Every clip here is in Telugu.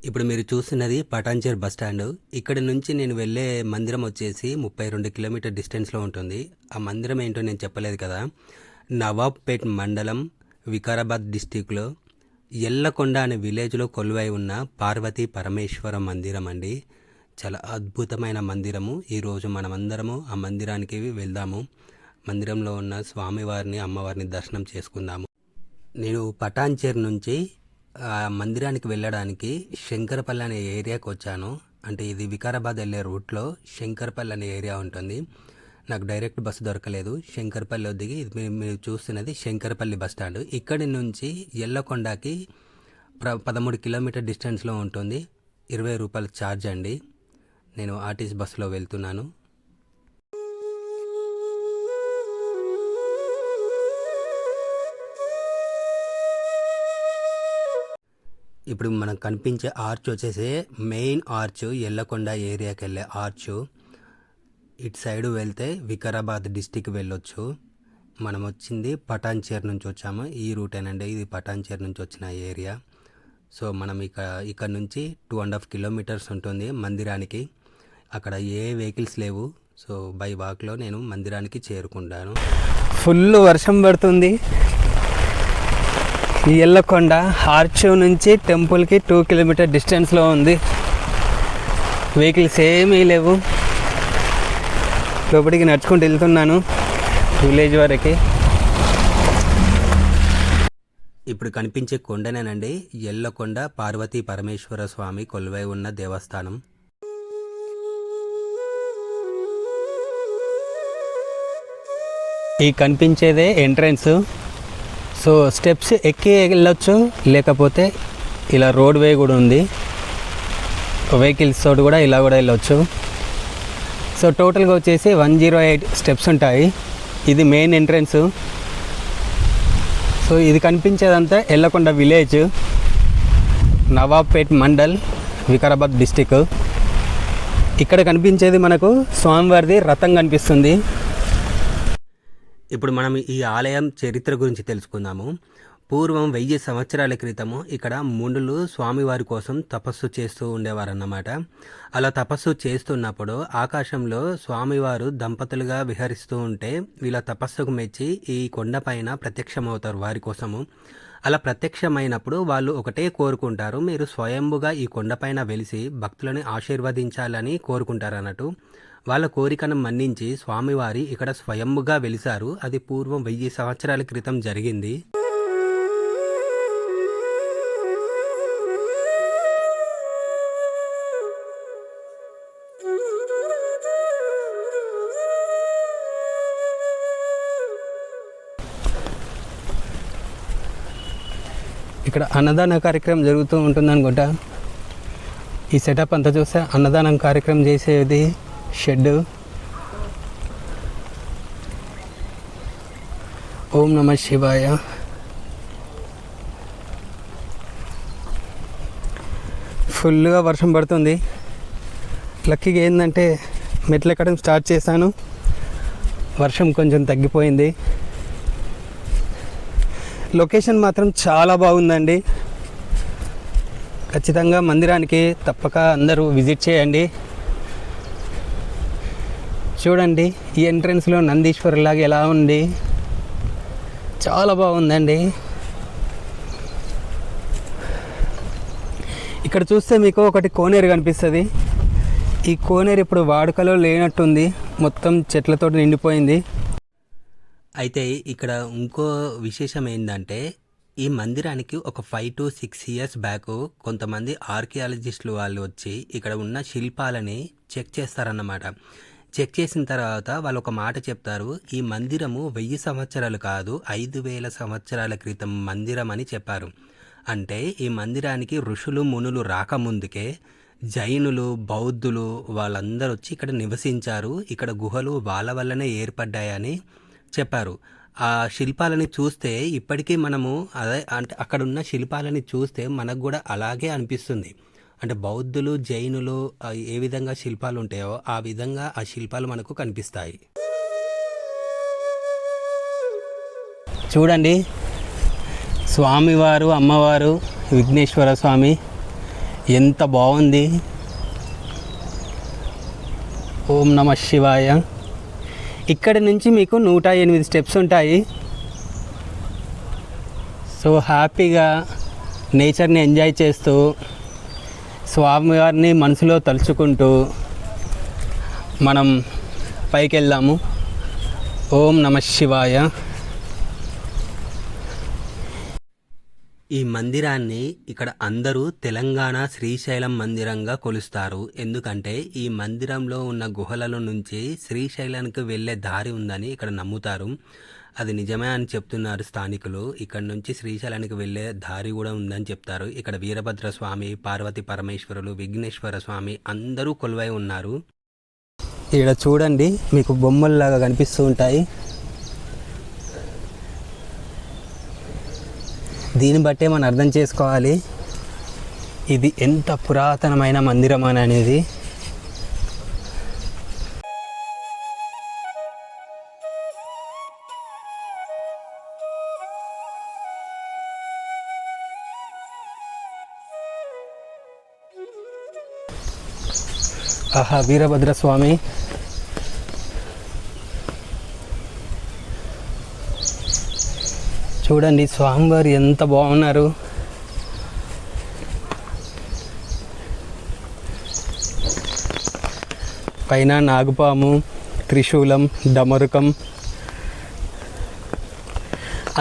ఇప్పుడు మీరు చూస్తున్నది పటాన్చేరు బస్ స్టాండ్. ఇక్కడి నుంచి నేను వెళ్ళే మందిరం వచ్చేసి 32 కిలోమీటర్ డిస్టెన్స్లో ఉంటుంది. ఆ మందిరం ఏంటో నేను చెప్పలేదు కదా. నవాబ్పేట్ మండలం, వికారాబాద్ డిస్టిక్లో ఎల్లకొండ అనే విలేజ్లో కొలువై ఉన్న పార్వతీ పరమేశ్వర మందిరం అండి. చాలా అద్భుతమైన మందిరము. ఈరోజు మనమందరము ఆ మందిరానికి వెళ్దాము. మందిరంలో ఉన్న స్వామివారిని, అమ్మవారిని దర్శనం చేసుకుందాము. నేను పటాన్చేరు నుంచి ఆ మందిరానికి వెళ్ళడానికి శంకరపల్లి అనే ఏరియాకి వచ్చాను. అంటే ఇది వికారాబాద్ వెళ్ళే రూట్లో శంకరపల్లి అనే ఏరియా ఉంటుంది. నాకు డైరెక్ట్ బస్సు దొరకలేదు. శంకరపల్లి దిగి ఇది మీరు చూస్తున్నది శంకరపల్లి బస్ స్టాండ్. ఇక్కడి నుంచి ఎల్లకొండకి 13 కిలోమీటర్ డిస్టెన్స్లో ఉంటుంది. 20 రూపాయల ఛార్జ్ అండి. నేను ఆర్టీసీ బస్సులో వెళ్తున్నాను. ఇప్పుడు మనకు కనిపించే ఆర్చ్ వచ్చేసి మెయిన్ ఆర్చ్, ఎల్లకొండ ఏరియాకి వెళ్ళే ఆర్చ్. ఇటు సైడ్ వెళ్తే వికారాబాద్ డిస్టిక్ వెళ్ళొచ్చు. మనం వచ్చింది పటాన్చేరు నుంచి వచ్చాము. ఈ రూటేనండి, ఇది పటాన్చేరు నుంచి వచ్చిన ఏరియా. సో మనం ఇక్కడ నుంచి 2.5 కిలోమీటర్స్ ఉంటుంది మందిరానికి. అక్కడ ఏ వెహికల్స్ లేవు. సో బై వాక్లో నేను మందిరానికి చేరుకుంటాను. ఫుల్ వర్షం పడుతుంది. ఈ ఎల్లకొండ ఆర్చ్ నుంచి టెంపుల్కి 2 కిలోమీటర్ డిస్టెన్స్లో ఉంది. వెహికల్స్ ఏమీ లేవు. లోపలికి నడుచుకుంటూ వెళ్తున్నాను విలేజ్ వరకు. ఇప్పుడు కనిపించే కొండనేనండి ఎల్లకొండ పార్వతీ పరమేశ్వర స్వామి కొలువై ఉన్న దేవస్థానం. ఈ కనిపించేదే ఎంట్రన్స్. సో స్టెప్స్ ఎక్కి వెళ్ళొచ్చు, లేకపోతే ఇలా రోడ్ వే కూడా ఉంది. వెహికల్స్ తోటి కూడా ఇలా కూడా వెళ్ళొచ్చు. సో టోటల్గా వచ్చేసి 108 స్టెప్స్ ఉంటాయి. ఇది మెయిన్ ఎంట్రన్స్. సో ఇది కనిపించేదంతా ఎల్లకొండ విలేజ్, నవాబ్పేట్ మండల్, వికారాబాద్ డిస్టిక్. ఇక్కడ కనిపించేది మనకు స్వామివారిది రథం కనిపిస్తుంది. ఇప్పుడు మనం ఈ ఆలయం చరిత్ర గురించి తెలుసుకుందాము. పూర్వం 1000 సంవత్సరాల క్రితము ఇక్కడ మునులు స్వామివారి కోసం తపస్సు చేస్తూ ఉండేవారన్నమాట. అలా తపస్సు చేస్తున్నప్పుడు ఆకాశంలో స్వామివారు దంపతులుగా విహరిస్తూ ఉంటే వీళ్ళ తపస్సుకు మెచ్చి ఈ కొండపైన ప్రత్యక్షమవుతారు వారి కోసము. అలా ప్రత్యక్షమైనప్పుడు వాళ్ళు ఒకటే కోరుకుంటారు, మీరు స్వయంభుగా ఈ కొండపైన వెలిసి భక్తులని ఆశీర్వదించాలని కోరుకుంటారు అన్నట్టు. వాళ్ళ కోరికను మన్నించి స్వామివారి ఇక్కడ స్వయంభుగా వెలిశారు. అది పూర్వం 1000 సంవత్సరాల క్రితం జరిగింది. ఇక్కడ అన్నదాన కార్యక్రమం జరుగుతూ ఉంటుంది అనుకుంటా. ఈ సెటప్ అంతా చూస్తే అన్నదానం కార్యక్రమం చేసేది షెడ్. ఓం నమః శివాయ. ఫుల్గా వర్షం పడుతుంది. లక్కీగా ఏంటంటే మెట్లు ఎక్కడం స్టార్ట్ చేశాను, వర్షం కొంచెం తగ్గిపోయింది. లొకేషన్ మాత్రం చాలా బాగుందండి. ఖచ్చితంగా మందిరానికి తప్పక అందరూ విజిట్ చేయండి. చూడండి ఈ ఎంట్రన్స్లో నందీశ్వరులాగా ఎలా ఉంది, చాలా బాగుందండి. ఇక్కడ చూస్తే మీకు ఒకటి కోనేరు కనిపిస్తుంది. ఈ కోనేరు ఇప్పుడు వాడుకలో లేనట్టుంది, మొత్తం చెట్లతో నిండిపోయింది. అయితే ఇక్కడ ఇంకో విశేషం ఏంటంటే ఈ మందిరానికి ఒక 5 to 6 years బ్యాక్ కొంతమంది ఆర్కియాలజిస్టులు వాళ్ళు వచ్చి ఇక్కడ ఉన్న శిల్పాలని చెక్ చేస్తారన్నమాట. చెక్ చేసిన తర్వాత వాళ్ళు ఒక మాట చెప్తారు, ఈ మందిరము 1000 సంవత్సరాలు కాదు 5000 సంవత్సరాల క్రితం మందిరం అని చెప్పారు. అంటే ఈ మందిరానికి ఋషులు మునులు రాకముందుకే జైనులు, బౌద్ధులు వాళ్ళందరూ వచ్చి ఇక్కడ నివసించారు. ఇక్కడ గుహలు వాళ్ళ వల్లనే ఏర్పడ్డాయని చెప్పారు. ఆ శిల్పాలని చూస్తే ఇప్పటికీ మనము అదే అంటే అక్కడ ఉన్న శిల్పాలని చూస్తే మనకు కూడా అలాగే అనిపిస్తుంది. అంటే బౌద్ధులు, జైనులు ఏ విధంగా శిల్పాలు ఉంటాయో ఆ విధంగా ఆ శిల్పాలు మనకు కనిపిస్తాయి. చూడండి స్వామివారు, అమ్మవారు, విఘ్నేశ్వర స్వామి ఎంత బాగుంది. ఓం నమ శివాయ. ఇక్కడి నుంచి మీకు 108 స్టెప్స్ ఉంటాయి. సో హ్యాపీగా నేచర్ని ఎంజాయ్ చేస్తూ స్వామివారిని మనసులో తలుచుకుంటూ మనం పైకి వెళ్దాము. ఓం నమ శివాయ. ఈ మందిరాన్ని ఇక్కడ అందరూ తెలంగాణ శ్రీశైలం మందిరంగా కొలుస్తారు. ఎందుకంటే ఈ మందిరంలో ఉన్న గుహలలో నుంచి శ్రీశైలానికి వెళ్ళే దారి ఉందని ఇక్కడ నమ్ముతారు. అది నిజమే అని చెప్తున్నారు స్థానికులు. ఇక్కడ నుంచి శ్రీశైలానికి వెళ్ళే దారి కూడా ఉందని చెప్తారు. ఇక్కడ వీరభద్ర స్వామి, పార్వతి పరమేశ్వరులు, విఘ్నేశ్వర స్వామి అందరూ కొలువై ఉన్నారు. ఇక్కడ చూడండి, మీకు బొమ్మల్లాగా కనిపిస్తూ ఉంటాయి. దీన్ని బట్టే మనం అర్థం చేసుకోవాలి ఇది ఎంత పురాతనమైన మందిరం అని అనేది. ఆహా, వీరభద్ర స్వామి. చూడండి స్వామివారు ఎంత బాగున్నారు. పైన నాగుపాము, త్రిశూలం, డమరుకం.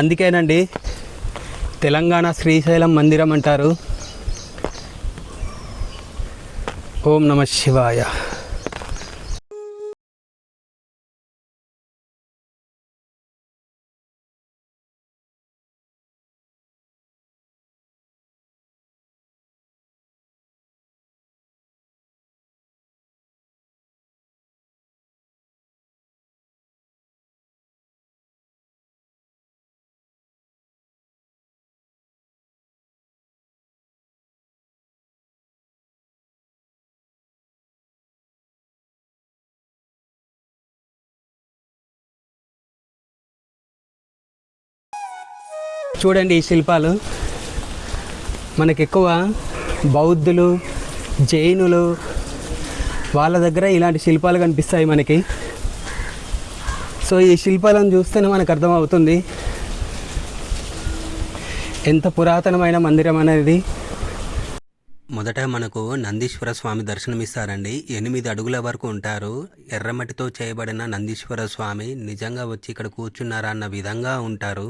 అందుకేనండి తెలంగాణ శ్రీశైలం మందిరం అంటారు. ఓం నమ శివాయ. చూడండి ఈ శిల్పాలు మనకి ఎక్కువ బౌద్ధులు, జైనులు వాళ్ళ దగ్గర ఇలాంటి శిల్పాలు కనిపిస్తాయి మనకి. సో ఈ శిల్పాలను చూస్తేనే మనకు అర్థమవుతుంది ఎంత పురాతనమైన మందిరం అనేది. మొదట మనకు నందీశ్వర స్వామి దర్శనమిస్తారండి. 8 అడుగుల వరకు ఉంటారు. ఎర్రమట్టితో చేయబడిన నందీశ్వర స్వామి నిజంగా వచ్చి ఇక్కడ కూర్చున్నారా అన్న విధంగా ఉంటారు.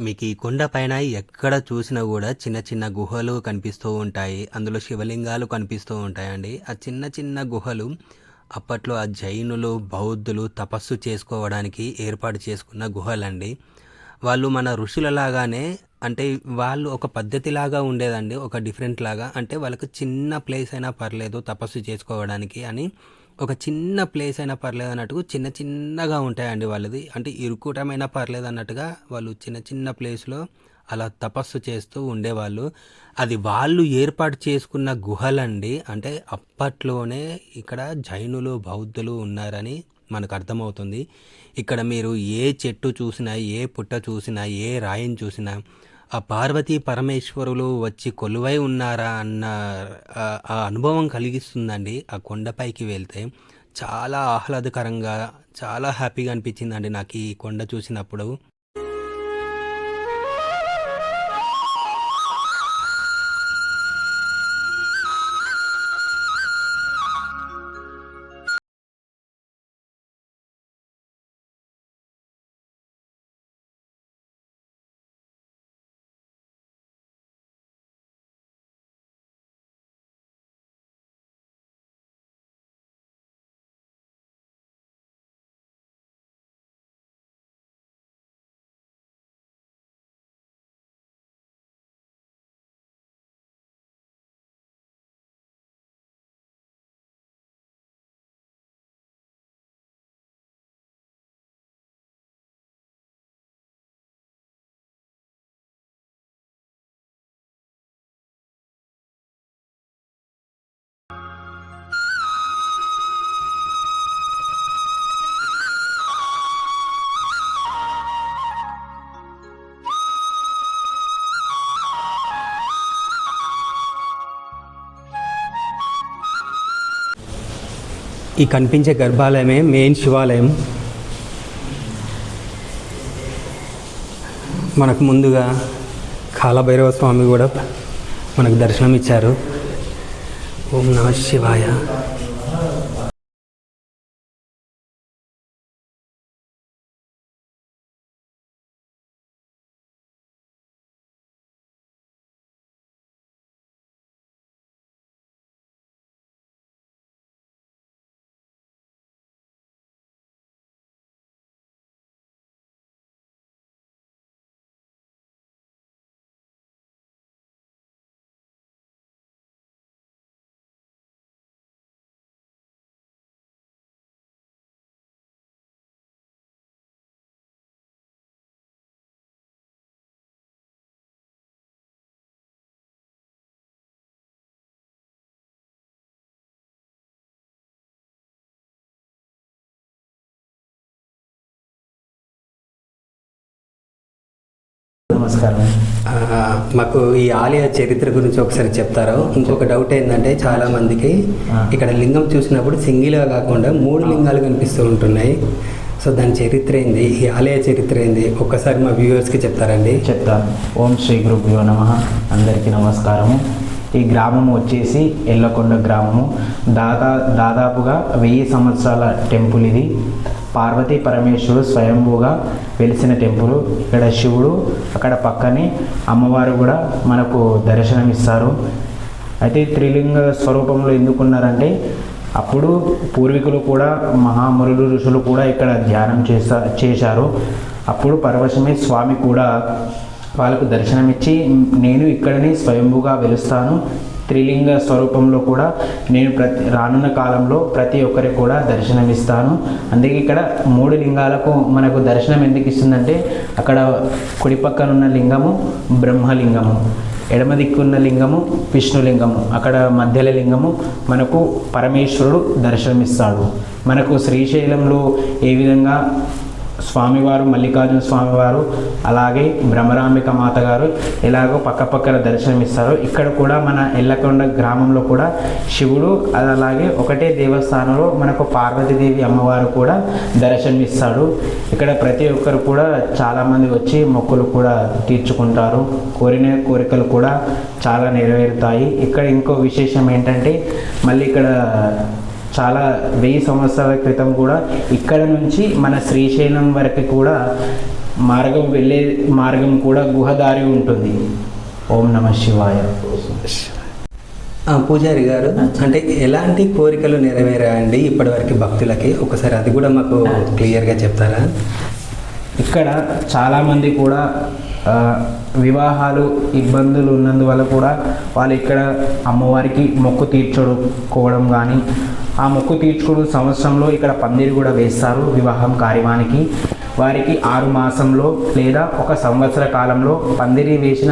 మీకు ఈ కొండ పైన ఎక్కడ చూసినా కూడా చిన్న చిన్న గుహలు కనిపిస్తూ ఉంటాయి. అందులో శివలింగాలు కనిపిస్తూ ఉంటాయండి. ఆ చిన్న చిన్న గుహలు అప్పట్లో ఆ జైనులు, బౌద్ధులు తపస్సు చేసుకోవడానికి ఏర్పాటు చేసుకున్న గుహలండి. వాళ్ళు మన ఋషులలాగానే, అంటే వాళ్ళు ఒక పద్ధతిలాగా ఉండేదండి, ఒక డిఫరెంట్ లాగా. అంటే వాళ్ళకు చిన్న ప్లేస్ అయినా పర్లేదు తపస్సు చేసుకోవడానికి అని, ఒక చిన్న ప్లేస్ అయినా పర్లేదు అన్నట్టుగా చిన్న చిన్నగా ఉంటాయండి వాళ్ళది. అంటే ఇరుకుటమైనా పర్లేదు అన్నట్టుగా వాళ్ళు చిన్న చిన్న ప్లేస్లో అలా తపస్సు చేస్తూ ఉండేవాళ్ళు. అది వాళ్ళు ఏర్పాటు చేసుకున్న గుహలండి. అంటే అప్పట్లోనే ఇక్కడ జైనులు, బౌద్ధులు ఉన్నారని మనకు అర్థమవుతుంది. ఇక్కడ మీరు ఏ చెట్టు చూసినా, ఏ పుట్ట చూసినా, ఏ రాయిని చూసినా ఆ పార్వతీ పరమేశ్వరులు వచ్చి కొలువై ఉన్నారా అన్న ఆ అనుభవం కలిగిస్తుందండి. ఆ కొండపైకి వెళ్తే చాలా ఆహ్లాదకరంగా, చాలా హ్యాపీగా అనిపించిందండి నాకు ఈ కొండ చూసినప్పుడు. ఈ కనిపించే గర్భాలయమే మెయిన్ శివాలయం. మనకు ముందుగా కాలభైరవ స్వామి కూడా మనకు దర్శనం ఇచ్చారు. ఓం నమః శివాయ. నమస్కారం. మాకు ఈ ఆలయ చరిత్ర గురించి ఒకసారి చెప్తారా? ఇంకొక డౌట్ ఏంటంటే చాలామందికి ఇక్కడ లింగం చూసినప్పుడు సింగిల్గా కాకుండా 3 లింగాలు కనిపిస్తూ ఉంటున్నాయి. సో దాని చరిత్ర ఏంది, ఈ ఆలయ చరిత్ర ఏంది, ఒక్కసారి మా వ్యూవర్స్కి చెప్తారండి? చెప్తాను. ఓం శ్రీ గురుభ్యో నమః. అందరికీ నమస్కారము. ఈ గ్రామం వచ్చేసి ఎల్లకొండ గ్రామము. దాదాపుగా 1000 సంవత్సరాల టెంపుల్ ఇది. పార్వతీ పరమేశ్వరుడు స్వయంభూగా వెలిసిన టెంపుల్. ఇక్కడ శివుడు, అక్కడ పక్కనే అమ్మవారు కూడా మనకు దర్శనమిస్తారు. అయితే త్రిలింగ స్వరూపంలో ఎందుకున్నారంటే అప్పుడు పూర్వీకులు కూడా మహామునులు ఋషులు కూడా ఇక్కడ ధ్యానం చేశారు. అప్పుడు పరవశమే స్వామి కూడా వాళ్ళకు దర్శనమిచ్చి నేను ఇక్కడనే స్వయంభూగా వెలుస్తాను, త్రిలింగ స్వరూపంలో కూడా నేను రానున్న కాలంలో ప్రతి ఒక్కరికి కూడా దర్శనమిస్తాను. అందుకే ఇక్కడ 3 లింగాలకు మనకు దర్శనం ఎందుకు ఇస్తుందంటే అక్కడ కుడి పక్కనున్న లింగము బ్రహ్మలింగము, ఎడమ దిక్కున్న లింగము విష్ణులింగము, అక్కడ మధ్యల లింగము మనకు పరమేశ్వరుడు దర్శనమిస్తాడు. మనకు శ్రీశైలంలో ఏ విధంగా స్వామివారు మల్లికార్జున స్వామివారు అలాగే బ్రహ్మరాంబిక మాతగారు ఎలాగో పక్కపక్కన దర్శనమిస్తారు, ఇక్కడ కూడా మన ఎల్లకొండ గ్రామంలో కూడా శివుడు అలాగే ఒకటే దేవస్థానంలో మనకు పార్వతీదేవి అమ్మవారు కూడా దర్శనమిస్తాడు. ఇక్కడ ప్రతి ఒక్కరు కూడా చాలామంది వచ్చి మొక్కులు కూడా తీర్చుకుంటారు, కోరిన కోరికలు కూడా చాలా నెరవేరుతాయి. ఇక్కడ ఇంకో విశేషం ఏంటంటే మళ్ళీ ఇక్కడ చాలా 1000 సంవత్సరాల క్రితం కూడా ఇక్కడ నుంచి మన శ్రీశైలం వరకు కూడా వెళ్ళే మార్గం కూడా గుహదారి ఉంటుంది. ఓం నమః శివాయ. పూజారి గారు, అంటే ఎలాంటి కోరికలు నెరవేరాయండి ఇప్పటివరకు భక్తులకి? ఒకసారి అది కూడా మాకు క్లియర్గా చెప్తారా? ఇక్కడ చాలామంది కూడా వివాహాలు ఇబ్బందులు ఉన్నందువల్ల కూడా వాళ్ళు ఇక్కడ అమ్మవారికి మొక్కు తీర్చుకోవడం కానీ, ఆ మొక్కు తీర్చుకోవడం సంవత్సరంలో ఇక్కడ పందిరి కూడా వేస్తారు వివాహం కార్యమానికి. వారికి 6 మాసంలో లేదా 1 సంవత్సర కాలంలో పందిరి వేసిన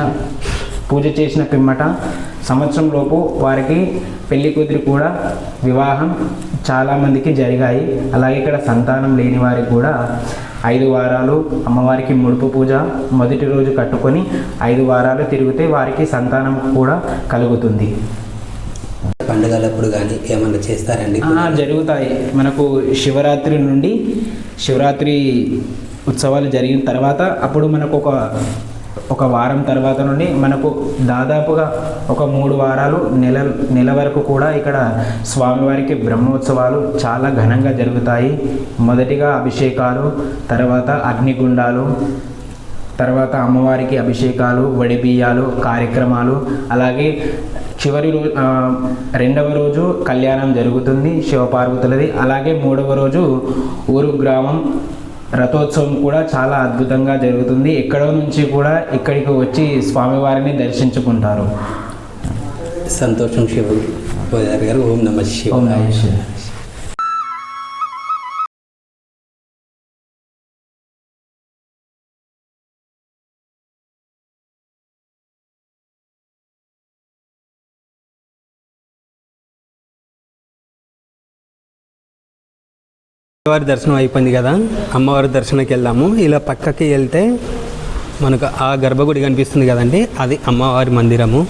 పూజ చేసిన పిమ్మట సంవత్సరం లోపు వారికి పెళ్లి కుదిరి కూడా వివాహం చాలామందికి జరిగాయి. అలాగే ఇక్కడ సంతానం లేని వారికి కూడా 5 వారాలు అమ్మవారికి ముడుపు పూజ మొదటి రోజు కట్టుకొని 5 వారాలు తిరిగితే వారికి సంతానం కూడా కలుగుతుంది. పండుగలప్పుడు కానీ ఏమన్నా చేస్తారండి? జరుగుతాయి. మనకు శివరాత్రి ఉత్సవాలు జరిగిన తర్వాత అప్పుడు మనకు ఒక వారం తర్వాత నుండి మనకు దాదాపుగా ఒక 3 వారాలు నెల వరకు కూడా ఇక్కడ స్వామివారికి బ్రహ్మోత్సవాలు చాలా ఘనంగా జరుగుతాయి. మొదటిగా అభిషేకాలు, తర్వాత అగ్నిగుండాలు, తర్వాత అమ్మవారికి అభిషేకాలు, వడిబియ్యాలు కార్యక్రమాలు, అలాగే చివరి రోజు 2వ రోజు కళ్యాణం జరుగుతుంది శివపార్వతులది. అలాగే 3వ రోజు ఊరు గ్రామం రథోత్సవం కూడా చాలా అద్భుతంగా జరుగుతుంది. ఎక్కడో నుంచి కూడా ఇక్కడికి వచ్చి స్వామివారిని దర్శించుకుంటారు. సంతోషం శివుడు. పూజారి గారు, ఓం నమః శివాయ. అమ్మవారి దర్శనం అయిపోయింది కదా, అమ్మవారి దర్శనకి వెళ్దాము. ఇలా పక్కకి వెళ్తే మనకు ఆ గర్భగుడి కనిపిస్తుంది కదండి, అది అమ్మవారి మందిరము.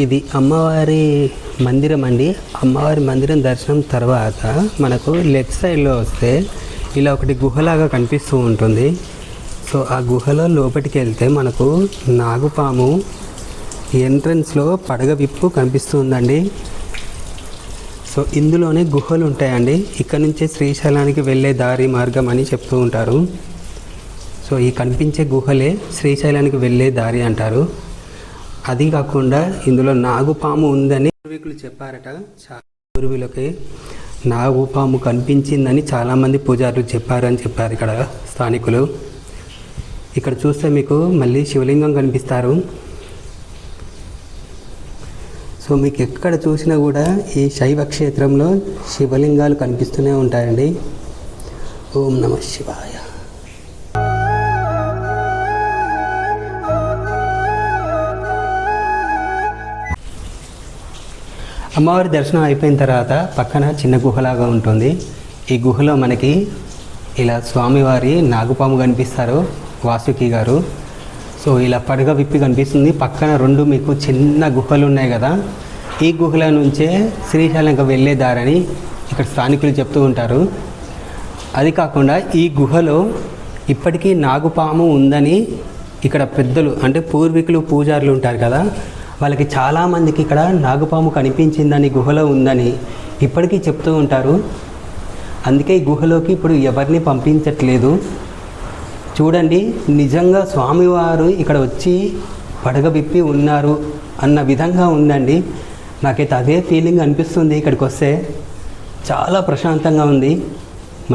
ఇది అమ్మవారి మందిరం అండి. అమ్మవారి మందిరం దర్శనం తర్వాత మనకు లెఫ్ట్ సైడ్లో వస్తే ఇలా ఒకటి గుహలాగా కనిపిస్తూ ఉంటుంది. సో ఆ గుహలో లోపలికి వెళ్తే మనకు నాగుపాము ఎంట్రన్స్లో పడగ విప్పు కనిపిస్తుందండి. సో ఇందులోనే గుహలు ఉంటాయండి. ఇక్కడ నుంచే శ్రీశైలానికి వెళ్ళే దారి మార్గం అని చెప్తూ ఉంటారు. సో ఈ కనిపించే గుహలే శ్రీశైలానికి వెళ్ళే దారి అంటారు. అది కాకుండా ఇందులో నాగుపాము ఉందని పూర్వీకులు చెప్పారట. చాలా పూర్వీకులకి నాగుపాము కనిపించిందని చాలామంది పూజారులు చెప్పారని చెప్పారు ఇక్కడ స్థానికులు. ఇక్కడ చూస్తే మీకు మళ్ళీ శివలింగం కనిపిస్తారు. సో మీకు ఎక్కడ చూసినా కూడా ఈ శైవ క్షేత్రంలో శివలింగాలు కనిపిస్తూనే ఉంటాయండి. ఓం నమః శివాయ. అమ్మవారి దర్శనం అయిపోయిన తర్వాత పక్కన చిన్న గుహలాగా ఉంటుంది. ఈ గుహలో మనకి ఇలా స్వామివారి నాగుపాము కనిపిస్తారు, వాసుకి గారు. సో ఇలా పడగ విప్పి కనిపిస్తుంది. పక్కన రెండు మీకు చిన్న గుహలు ఉన్నాయి కదా, ఈ గుహల నుంచే శ్రీశైలంకి వెళ్ళే దారని ఇక్కడ స్థానికులు చెప్తూ ఉంటారు. అది కాకుండా ఈ గుహలో ఇప్పటికీ నాగుపాము ఉందని ఇక్కడ పెద్దలు అంటే పూర్వీకులు పూజారులు ఉంటారు కదా, వాళ్ళకి చాలామందికి ఇక్కడ నాగుపాము కనిపించిందని గుహలో ఉందని ఇప్పటికీ చెప్తూ ఉంటారు. అందుకే ఈ గుహలోకి ఇప్పుడు ఎవరిని పంపించట్లేదు. చూడండి, నిజంగా స్వామివారు ఇక్కడ వచ్చి పడగ విప్పి ఉన్నారు అన్న విధంగా ఉందండి. నాకైతే అదే ఫీలింగ్ అనిపిస్తుంది. ఇక్కడికి వస్తే చాలా ప్రశాంతంగా ఉంది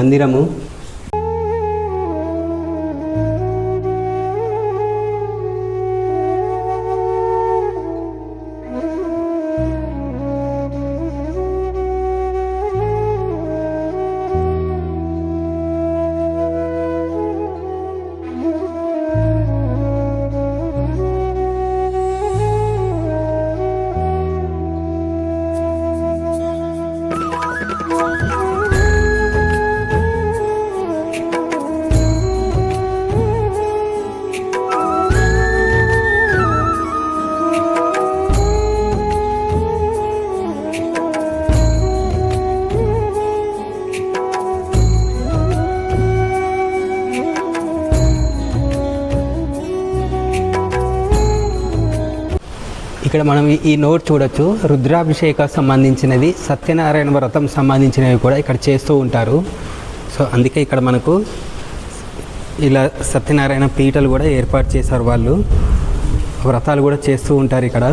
మందిరము. ఇక్కడ మనం ఈ నోట్ చూడొచ్చు. రుద్రాభిషేక సంబంధించినది, సత్యనారాయణ వ్రతం సంబంధించినవి కూడా ఇక్కడ చేస్తూ ఉంటారు. సో అందుకే ఇక్కడ మనకు ఇలా సత్యనారాయణ పీటలు కూడా ఏర్పాటు చేశారు. వాళ్ళు వ్రతాలు కూడా చేస్తూ ఉంటారు ఇక్కడ.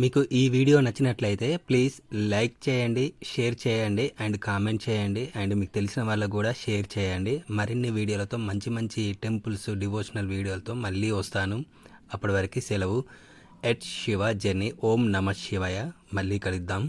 మీకు ఈ వీడియో నచ్చినట్లయితే ప్లీజ్ లైక్ చేయండి, షేర్ చేయండి అండ్ కామెంట్ చేయండి అండ్ మీకు తెలిసిన వాళ్ళకు కూడా షేర్ చేయండి. మరిన్ని వీడియోలతో మంచి మంచి టెంపుల్స్ డివోషనల్ వీడియోలతో మళ్ళీ వస్తాను. అప్పటి వరకు సెలవు. At Shiva journey. ఓం నమ శివాయ. మళ్ళీ కలుద్దాం.